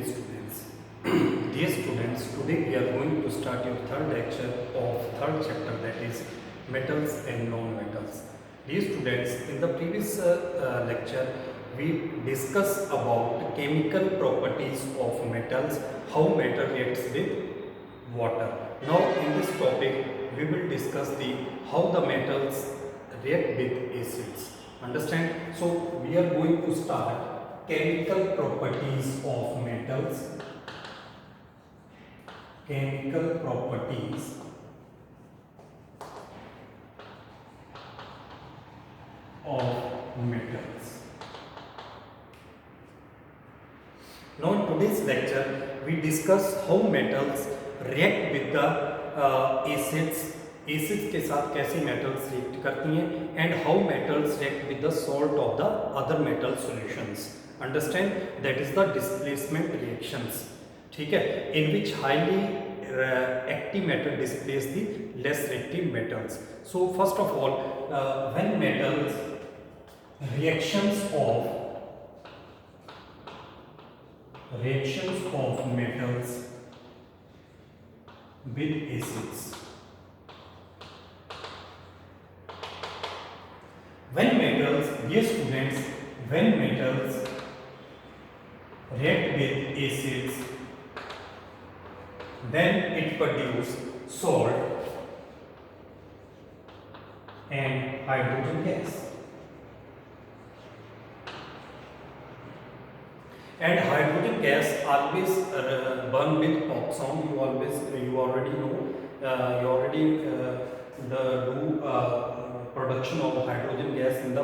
dear students. Dear students, today we are going to start your third lecture of third chapter, that is metals and non-metals. Dear students, in the previous lecture we discussed about chemical properties of metals, how metal reacts with water. Now in this topic we will discuss the how the metals react with acids. Understand? So we are going to start chemical properties of metals. Chemical properties of metals. Now in today's lecture we discuss how metals react with the acids. Acids के साथ कैसे metals react करती हैं and how metals react with the salt of the other metal solutions. Understand? That is the displacement reactions. ठीक है, in which highly active metal displace the less reactive metals. So first of all, when metals reactions of metals with acids. When metals, dear students, when metals react with acids, then it produces salt and hydrogen gas. And hydrogen gas always burn with oxon. You already know. You already do production of hydrogen gas in the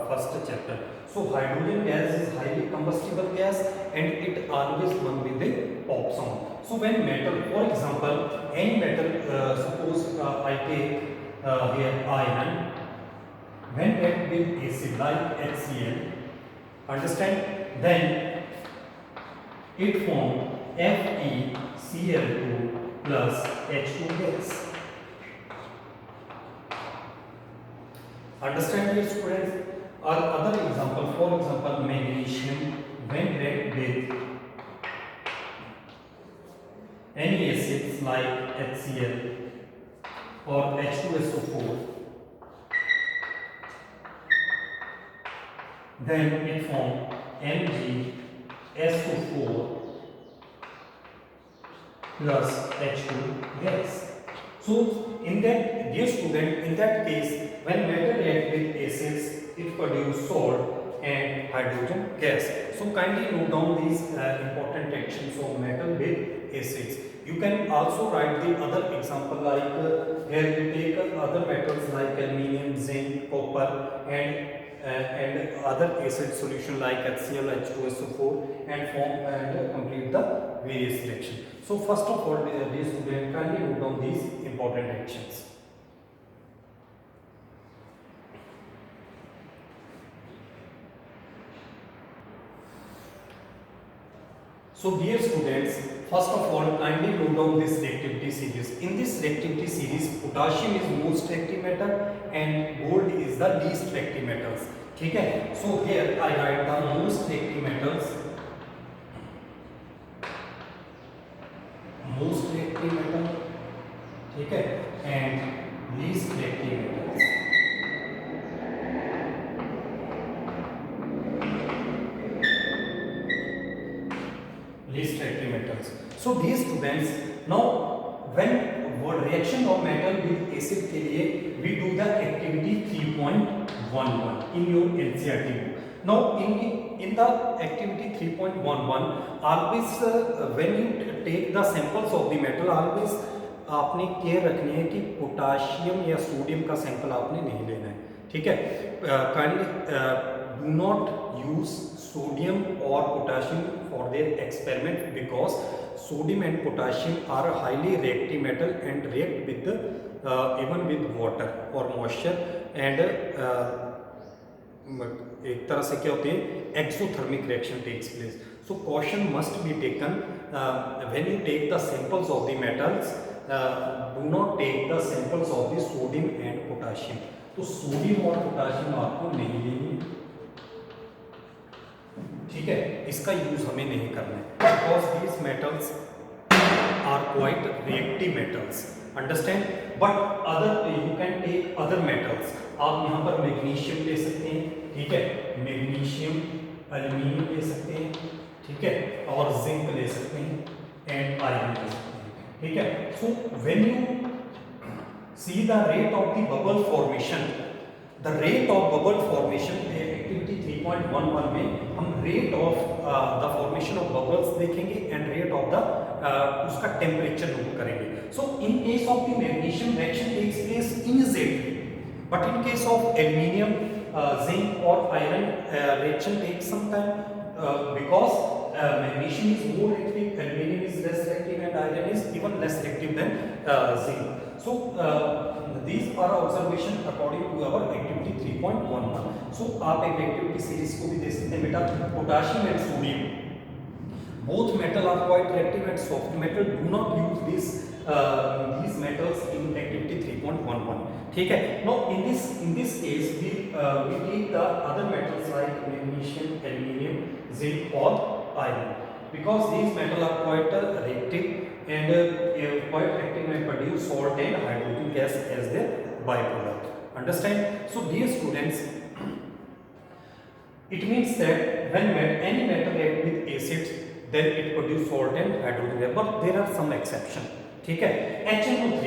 first chapter. So hydrogen gas is highly combustible gas and it always burn with the oxon. So when metal, for example, any metal, suppose I take here iron, when react with acid like HCl, understand? Then it form FeCl2 plus H2 gas. Understand, dear students? Or other example, for example, magnesium when react with any acids like HCl or H2SO4, then it form MgSO4 plus H2 gas. So in that, dear student, in that case, when metal react with acids, it produces salt and hydrogen gas. So kindly note down these important reactions of metal with acids. You can also write the other example like here you take other metals like aluminium, zinc, copper, and other acid solution like HCl, H2SO4 and form and complete the various reactions. So first of all, dear student, kindly note down these important reactions. So dear students, first of all, kindly note down this reactivity series. In this reactivity series, potassium is most reactive metal and gold is the least reactive metals. ठीक है? So here I write the most reactive metals, most reactive metal, ठीक है, and least reactive metals. Least reactive metals. So these students, now when reaction of metal with acid के लिए we do the activity 3.11 in your NCERT book. Now in the activity 3.11, always when you take the samples of the metal, always आपने care रखनी है कि potassium या sodium का sample आपने नहीं लेना है. ठीक है? Kindly do not use sodium or potassium for their experiment because sodium and potassium are highly reactive metal and react with even with water or moisture and एक तरह से क्या होते हैं, exothermic reaction takes place. So caution must be taken when you take the samples of the metals. Do not take the samples of the sodium and potassium. तो sodium और potassium आपको नहीं लेनी, ठीक है, इसका यूज हमें नहीं करना है. because these metals are quite reactive metals. Understand? But other you can take other metals. आप यहाँ पर मैग्नीशियम ले सकते हैं, ठीक है, मैग्नीशियम, एल्यूमिनियम ले सकते हैं, ठीक है, और जिंक ले सकते हैं, एंड आयरन ले सकते हैं, ठीक है. So when you see the rate of the bubble formation, the rate of bubble formation activity 3.11 में हम rate of the formation of bubbles देखेंगे and rate of the उसका temperature नोट करेंगे. So in case of the magnesium reaction takes place immediately, but in case of aluminium, zinc or iron reaction takes some time because magnesium is more reactive, aluminium is less reactive, and iron is even less reactive than zinc. So these are observation according to our activity 3.11. So आप एक activity series को भी देख सकते हैं बेटा. Potassium and sodium, both metal are quite reactive and soft metal. Do not use these metals in activity 3.11. ठीक है. Now in this case we take the other metals like magnesium, aluminium, zinc or iron, because these metals are quite reactive and quite reactive and produce salt and hydrogen gas as their byproduct. Understand? So dear students, it means that when any metal react with acids, then it produce salt and hydrogen gas, but there are some exception. ठीक है. HNO3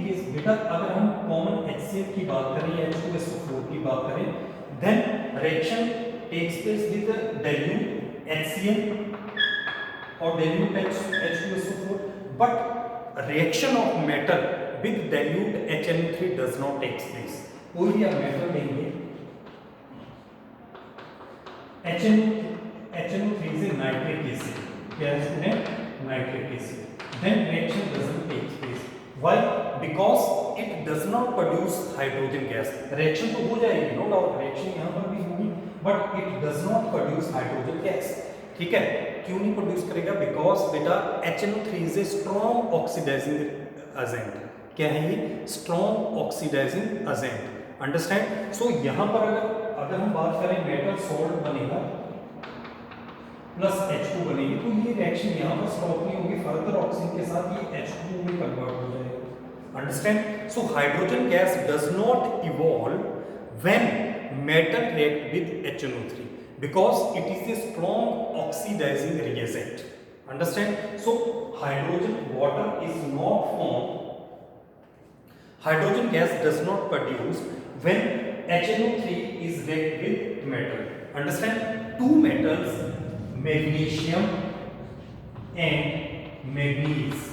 की बेटा अगर हम common HCl की बात करें या H2SO4 की बात करें, then reaction takes place with dilute HCl or dilute H2SO4, but reaction of metal with dilute HNO3 does not take place. कोई भी आप मेटल लेंगे, HNO3 is a nitric acid, क्या है student, nitric acid, then reaction doesn't take place. Why? Because it does not produce hydrogen gas. Reaction तो हो जाएगी, no doubt reaction यहाँ पर भी होगी, but it does not produce hydrogen gas. ठीक है. क्यों नहीं प्रोड्यूस करेगा? Because बेटा HNO3 is a strong oxidizing agent. क्या है ये? Strong oxidizing agent. Understand? So यहाँ पर अगर हम बात करें मेटल सॉल्ट बनेगा प्लस H2 बनेगी, तो ये रिएक्शन यहाँ पर स्टॉप नहीं होगी, फर्दर ऑक्सीजन के साथ ये H2 में कन्वर्ट हो जाएगा. Understand? So hydrogen gas does not evolve when metal react with HNO3 because it is a strong oxidizing reagent. Understand? So hydrogen gas does not produce when HNO3 is react with metal. Understand? Two metals, magnesium and manganese,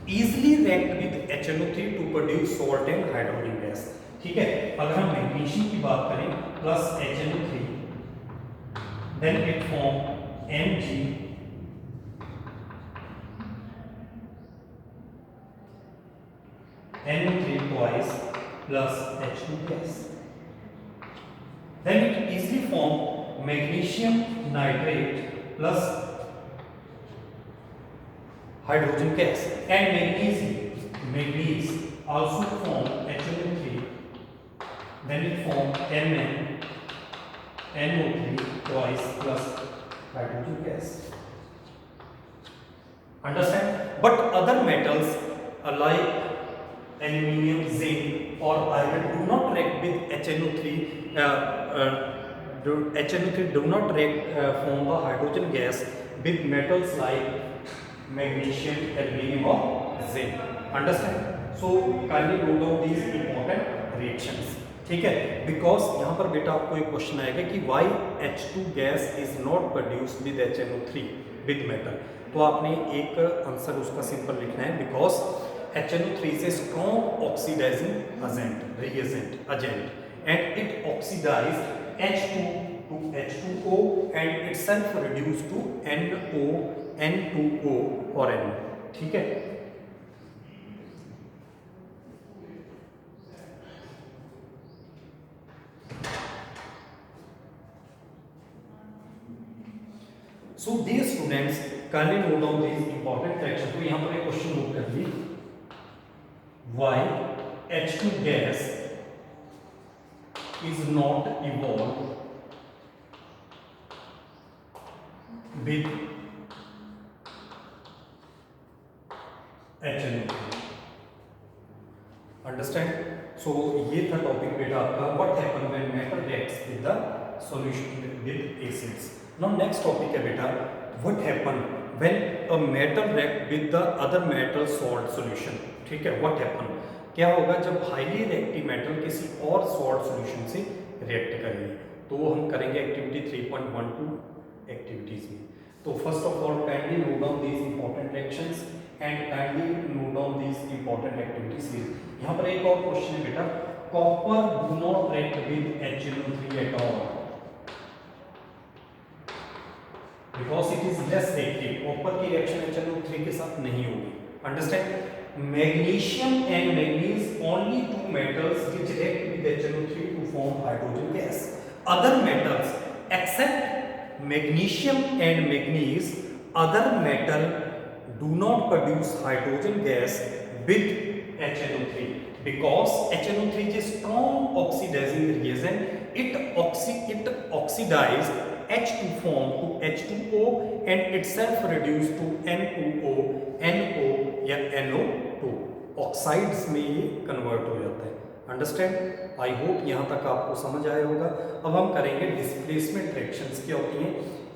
easily react with HNO3 to produce salt and hydrogen gas. ठीक है. अगर हम magnesium की बात करें plus HNO3, then it form Mg NO3 twice plus H2 gas. Then it easily form magnesium nitrate plus hydrogen gas, and manganese also form HNO3, then it form NO3 twice plus hydrogen gas. Understand? But other metals like aluminium, zinc or iron do not react with HNO3. HNO3 do not react form the hydrogen gas with metals like magnesium, aluminium or zinc. Understand? So kindly note down these important reactions. ठीक है. Because यहाँ पर बेटा आपको एक question आएगा कि why H2 gas is not produced with HNO3 with metal. तो आपने एक आंसर उसका सिंपल लिखना है, because HNO3 is a strong oxidizing agent and it oxidizes H2 to H2O and itself reduced to NO, N2O or NO. ठीक है. So dear students, kindly note down these important facts. तो यहाँ पर एक question note कर ली, why H2 gas is not evolved with HNO3. Understand? So ये था टॉपिक बेटा आपका what happen when metal reacts with the solution with acids. Now next topic है बेटा what happen when a metal react with the other metal salt solution. ठीक है, what happen क्या होगा जब हाईली रिएक्टिव मेटल किसी और सॉल्ट सॉल्यूशन से रिएक्ट करेंगे. तो वो हम करेंगे एक्टिविटी 3.12 एक्टिविटीज में. तो first of all kindly note down these important reactions and kindly note down these important activities. यहाँ पर एक और क्वेश्चन है बेटा copper do not react with HNO3 at all because it is less reactive. Copper की reaction HNO3 के साथ नहीं होगी. Understand? Magnesium and manganese only two metals which react with HNO3 to form hydrogen gas. Other metals except magnesium and manganese, other metal do not produce hydrogen gas with HNO3 because HNO3 is a strong oxidizing reagent. It oxidizes H to form to H2O and itself reduce to NOO, NO या NO2 oxides में ये convert हो जाता है. Understand? I hope यहाँ तक आपको समझ आया होगा. अब हम करेंगे डिस्प्लेसमेंट रिएक्शंस क्या होती हैं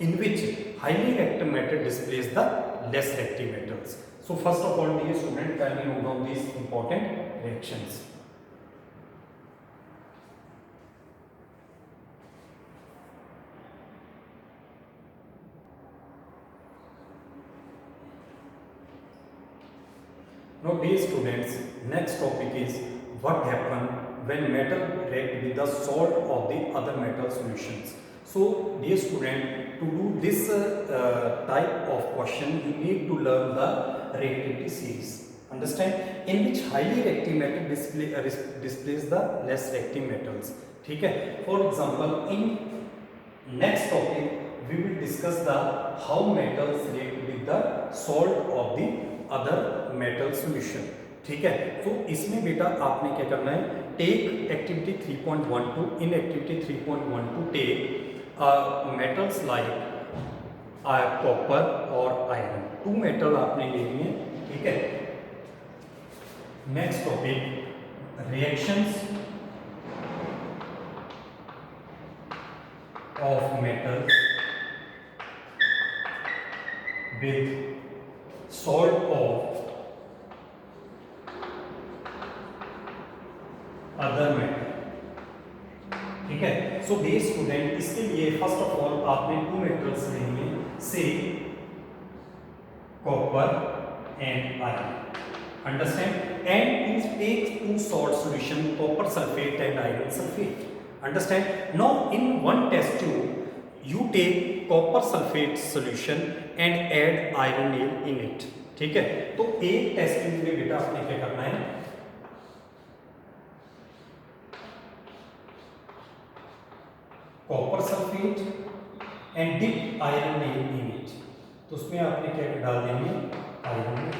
in which highly reactive metal displace the less reactive metals. So first of all dear student kindly note down these important reactions. Now dear students, next topic is what happen when metal react with the salt of the other metal solutions. So dear student, to do this type of question you need to learn the reactivity series. Understand? In which highly reactive metal displays the less reactive metals. ठीक है? For example, in next topic we will discuss the how metals react with the salt of the other metal solution. ठीक है, तो इसमें बेटा आपने क्या करना है take activity 3.12. In activity 3.12 take metals like copper और आयरन. टू मेटल आपने ले लिए. ठीक है, next topic reactions of metal with salt of other metal. ठीक है, सो डियर स्टूडेंट इसके लिए फर्स्ट ऑफ ऑल आपने टू मेटल्स लेंगे say copper and iron. Understand? And please take two salt solution copper sulphate and iron sulphate. Understand? Now in one test tube you take copper sulfate solution and add iron nail in it. ठीक है, तो एक test tube में बेटा आपने क्या करना है copper sulphate and dip iron nail in it. तो उसमें आपने क्या डाल देंगे iron nail.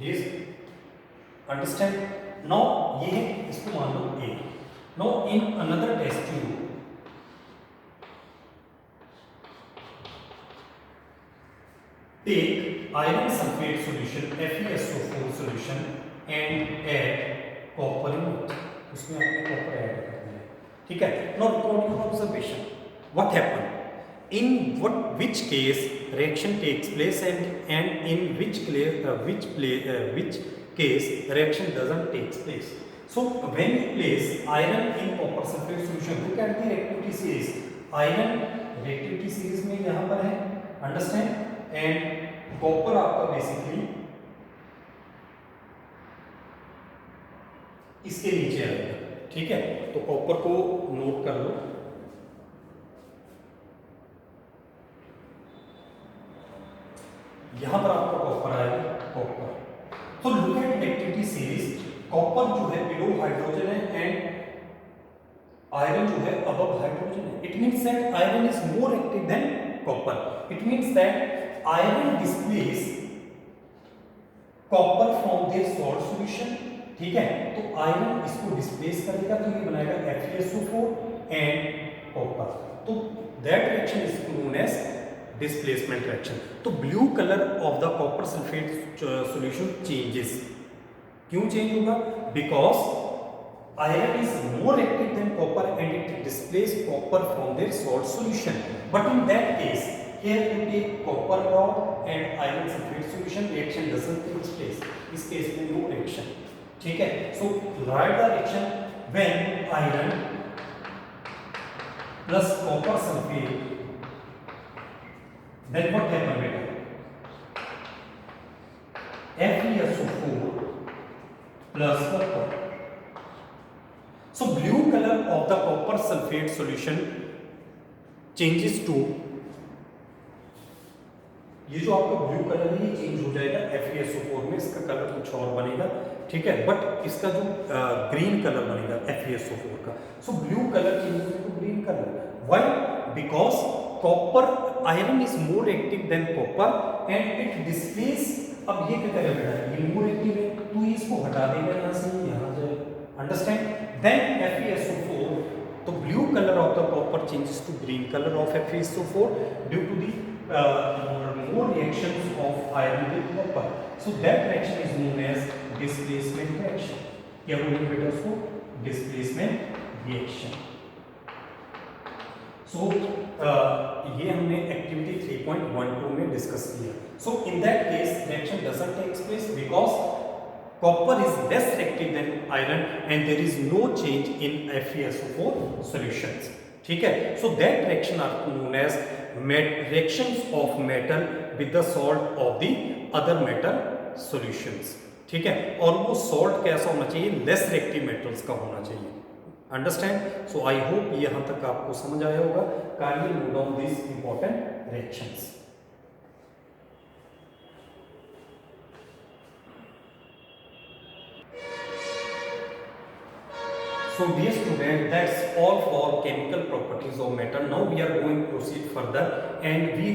This understand? Now ये इसको मान लो A. Now in another test tube take iron sulfate solution FeSO4 solution and add copper in it. उसमें आपने कॉपर ऐड करना है. ठीक है, now according to observation what happen in which case reaction takes place and in which case reaction doesn't takes place. So when you place iron in copper sulfate solution, look at the reactivity series. Iron reactivity series में यहाँ पर है. Understand? And copper आपका basically इसके नीचे आएगा. ठीक है, तो कॉपर को नोट कर लो. यहां पर आपका कॉपर आएगा कॉपर. तो look at activity series. Copper जो है बिलो हाइड्रोजन है एंड आयरन जो है अबव हाइड्रोजन है. It means that iron is more active than copper. It means that iron displace copper from their salt solution. ठीक है, तो आयरन इसको डिस्प्लेस करेगा तो ये बनाएगा FeSO4 एंड कॉपर. तो that reaction is known as displacement reaction. तो blue colour of the copper sulphate solution changes. क्यों चेंज होगा? Because iron is more active than copper and it displays copper from their salt solution. But in that case, here you take copper rod and iron sulfate solution, reaction doesn't take place. इस case में no reaction. ठीक है? So write the reaction when iron plus copper sulfate. Then what happen beta? FeSO4 plus copper. So blue color of the copper sulfate solution changes to, ये जो आपका blue colour है ये change हो जाएगा FeSO4 में, इसका कलर कुछ और बनेगा, ठीक है, बट इसका जो ग्रीन कलर बनेगा FeSO4 का, सो ब्लू कलर चेंज होगा to green colour. Why? Because copper iron is more active than copper and it displace. अब ये क्या करेगा बेटा, ये मोर एक्टिव है तो इसको हटा देगा यहाँ से, यहाँ जाए, understand? Then FeSO4, the blue color of the copper changes to green color of FeSO4 due to the more reactions of iron with copper. So that reaction is known as displacement reaction. क्या बोलेंगे बेटा उसको? Displacement reaction. So ये हमने activity 3.12 में discuss किया. So in that case reaction doesn't take place because copper is less reactive than iron and there is no change in FeSO4 solutions. ठीक है? So that reaction are known as reactions of metal with the salt of the other metal solutions. ठीक है? और वो salt कैसा होना चाहिए? Less reactive metals का होना चाहिए. Understand? So I hope यहाँ तक आपको समझ आया होगा. Kindly note down these important reactions. So dear student, that's all for chemical properties of metal. Now we are going to proceed further and we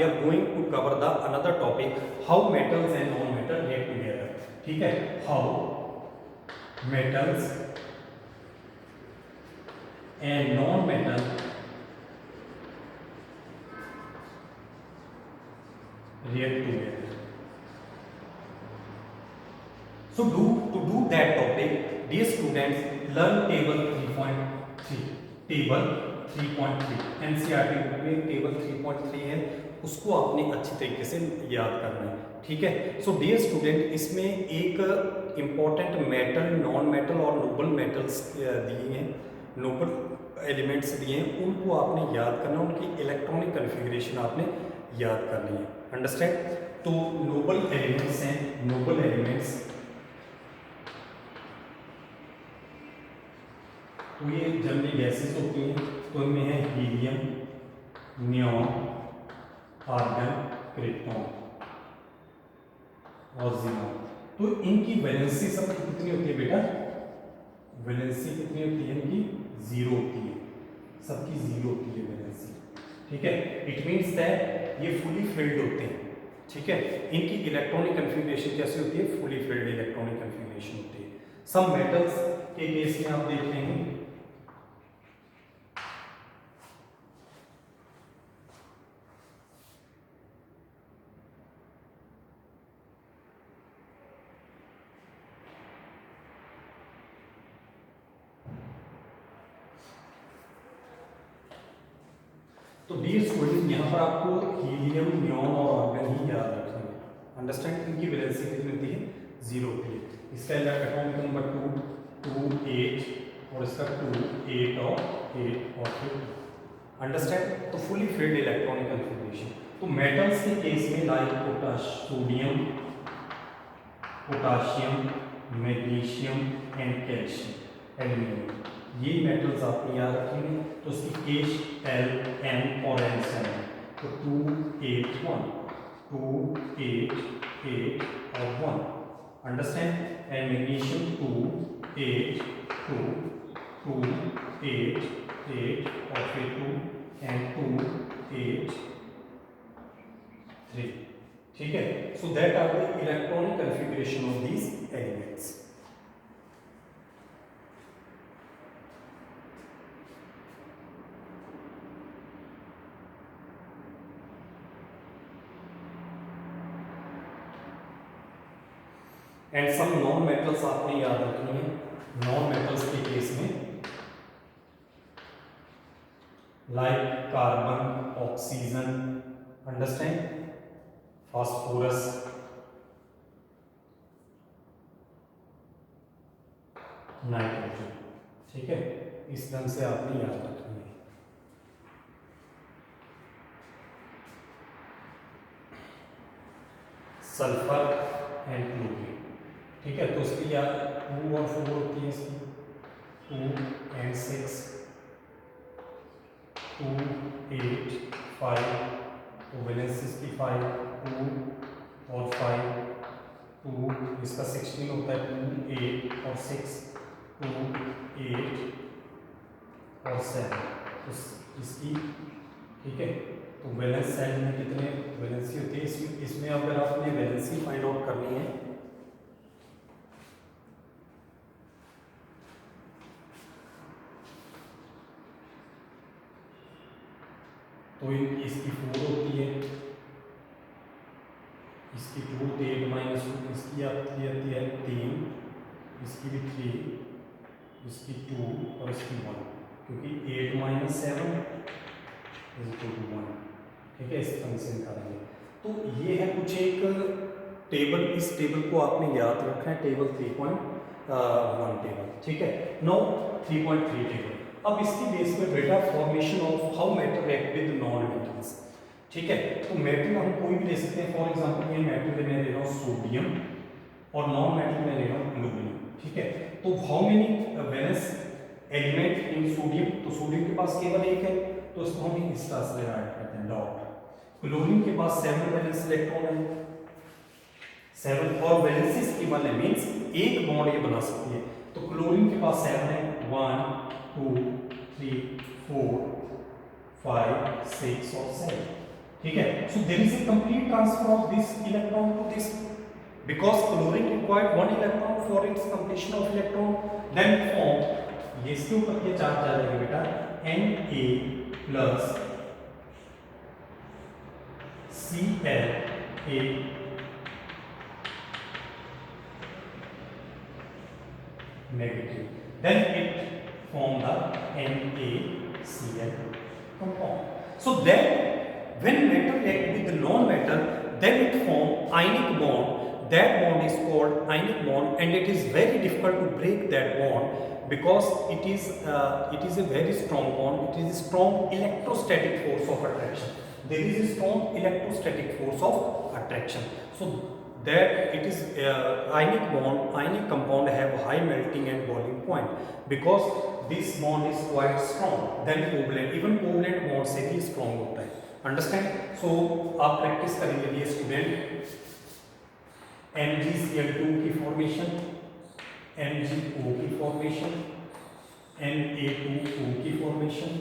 are going to cover the another topic, how metals and non-metal react together. ठीक है? How metals and non-metal react together. So to do that topic, dear students, learn table 3.3. Table 3.3 NCERT book में table 3.3 है, उसको आपने अच्छी तरीके से याद करना है, ठीक है? सो डियर स्टूडेंट, इसमें एक इम्पॉर्टेंट मेटल, नॉन मेटल और नोबल मेटल्स दिए हैं, नोबल एलिमेंट्स दिए हैं, उनको आपने याद करना, उनकी इलेक्ट्रॉनिक कन्फिग्रेशन आपने याद करनी है, अंडरस्टैंड? तो नोबल एलिमेंट्स हैं, नोबल एलिमेंट्स, तो ये जनरली गैसेस होती हैं, तो इनमें है हीलियम, नियॉन, आर्गन, क्रिप्टॉन और ज़ीनॉन। तो इनकी वैलेंसी सब कितनी होती है बेटा? वैलेंसी कितनी होती है इनकी? 0 होती है, सबकी 0 होती है वैलेंसी, ठीक है? इट मीन्स दैट ये फुली फिल्ड होते हैं, ठीक है? इनकी इलेक्ट्रॉनिक कन्फिग्रेशन कैसी होती है? फुली फिल्ड इलेक्ट्रॉनिक कन्फिग्रेशन होती है। सम मेटल्स के केस में आप देख लेंगे, तो डियर स्टूडेंट यहाँ पर आपको हीलियम, नियॉन और आर्गन ही याद रखना है, अंडरस्टैंड? इनकी वैलेंसी कितनी होती है? 0 होती है। इसका एटॉमिक नंबर 2, 2, 8 और इसका 2, 8 और 8 और फिर, अंडरस्टैंड? तो फुली फिल्ड इलेक्ट्रॉनिक कन्फिग्रेशन। तो मेटल्स के केस में like sodium, potassium, magnesium and calcium, aluminium, ये मेटल्स आपने याद रखेंगे। तो उसकी केस L, N और N से है, तो 2, 8, 1, 2, 8, 8 और 1, अंडरस्टैंड? एंड मैग्नीशियम 2, 8, 2, 2, 8, 8 और फिर 2 एंड 2, 8, 3, ठीक है? So that are the electronic configuration of these elements. And some non metals आपने याद रखनी है। नॉन मेटल्स के केस में like carbon, oxygen, understand, phosphorus, nitrogen. ठीक है, इस ढंग से आपने याद रखनी है। सल्फर एंड क्लोरीन, ठीक है, तो उसकी याद 2 और 4 होती है इसकी, 2 and 6, 2, 8, 5, तो वैलेंस इसकी 5, 2 और 5, 2, इसका 16 होता है, 2, 8 और 6, 2, 8 और 7, तो इसकी, ठीक है, तो वैलेंस साइड में कितने वैलेंसी होती है इसमें अगर आपने वैलेंसी फाइंड आउट करनी है तो इसकी 4 होती है, इसकी 2, 8 माइनस 2, इसकी आती है 3, इसकी भी 3, इसकी 2 और इसकी 1, क्योंकि 8 माइनस 7 इज इक्वल टू 1। ठीक है, इस तरह से निकालेंगे। तो ये है कुछ एक टेबल, इस टेबल को आपने याद रखना है, टेबल 3.1 टेबल। ठीक है, नो 3.3 टेबल। अब इसकी बेस पे बेटा formation of how metal react with non metals. ठीक है, तो मेटल हम कोई भी ले सकते हैं, फॉर एग्जांपल ये मेटल में ले रहा हूँ सोडियम और नॉन मेटल में ले रहा हूँ एल्यूमिनियम। ठीक है, तो how many valence element in sodium, तो सोडियम के पास केवल एक है, तो इसको हम इस तरह से राइट करते हैं डॉट। क्लोरीन के पास 7 वैलेंस इलेक्ट्रॉन है, 7 और वैलेंसीज की वाले मींस एक बॉन्ड ये बना सकती है, तो क्लोरीन के पास 7 है, 1 2 3 4 5 6 और 7। ठीक है, so there is a complete transfer of this electron to this, because chlorine required 1 electron for its completion of electron, then form ये इसके ऊपर ये चार्ज आ जाएगा बेटा Na plus Cl negative, then it form the NaCl compound. So then when metal react with the non-metal, then it form ionic bond. That bond is called ionic bond, and it is very difficult to break that bond because it is a very strong bond. It is a strong electrostatic force of attraction. There is a strong electrostatic force of attraction. So that it is ionic bond, ionic compound have high melting and boiling point because this bond is quite strong than covalent. Even covalent bond से भी strong होता है. Understand? So आप practice करेंगे ये student MgCl2 की formation, MgO की formation, Na2O की formation,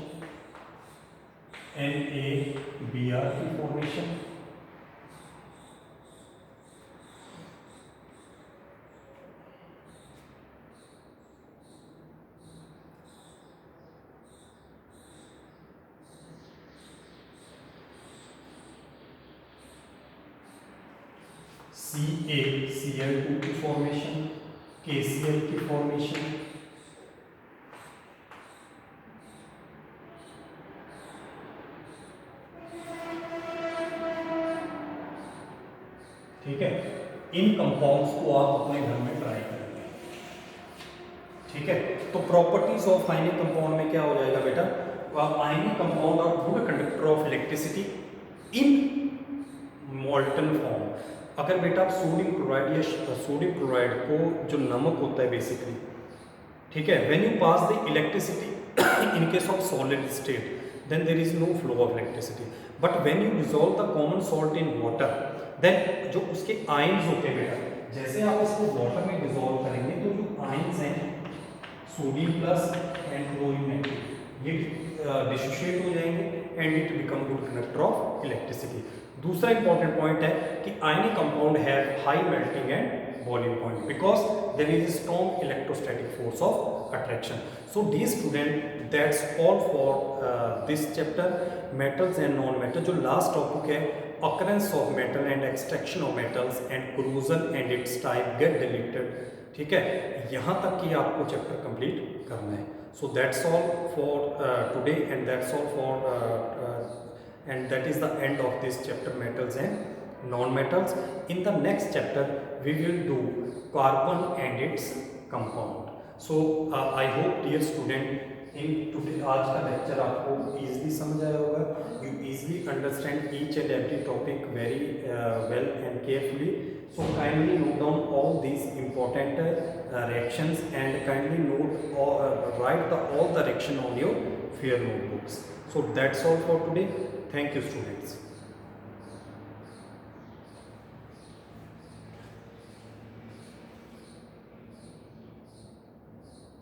NaBr की formation, CaCl2 की फॉर्मेशन, KCl की फॉर्मेशन, ठीक है, इन कंपाउंड्स को आप अपने घर में ट्राई करेंगे। ठीक है, तो प्रॉपर्टीज ऑफ आयनिक कंपाउंड में क्या हो जाएगा बेटा, ionic compound are good conductor of electricity in molten form. अगर बेटा आप सोडियम क्लोराइड या सोडियम क्लोराइड को जो नमक होता है बेसिकली, ठीक है, when you pass the electricity in case of solid state then there is no flow of electricity, but when you dissolve the common salt in water then जो उसके आयंस होते हैं बेटा, जैसे आप इसको वाटर में डिसॉल्व करेंगे तो जो आयंस हैं sodium plus and chlorine negative ये डिसोशिएट हो जाएंगे and it become good conductor of electricity. दूसरा इंपॉर्टेंट पॉइंट है कि ionic compound have high melting and boiling point because there is strong electrostatic force of attraction. So dear student that's all for this chapter metals and non metal. जो last topic है occurrence of metal and extraction of metals and corrosion and its type get deleted. ठीक है, यहाँ तक की आपको chapter complete करना है. So that's all for today, and that's all for and that is the end of this chapter, metals and non-metals. In the next chapter we will do carbon and its compound. So I hope dear student in today आज का lecture आपको easily समझ आया होगा. You easily understand each and every topic very well and carefully. So kindly note down all these important reactions and kindly note or write all the reaction on your fair notebooks. So that's all for today. Thank you students.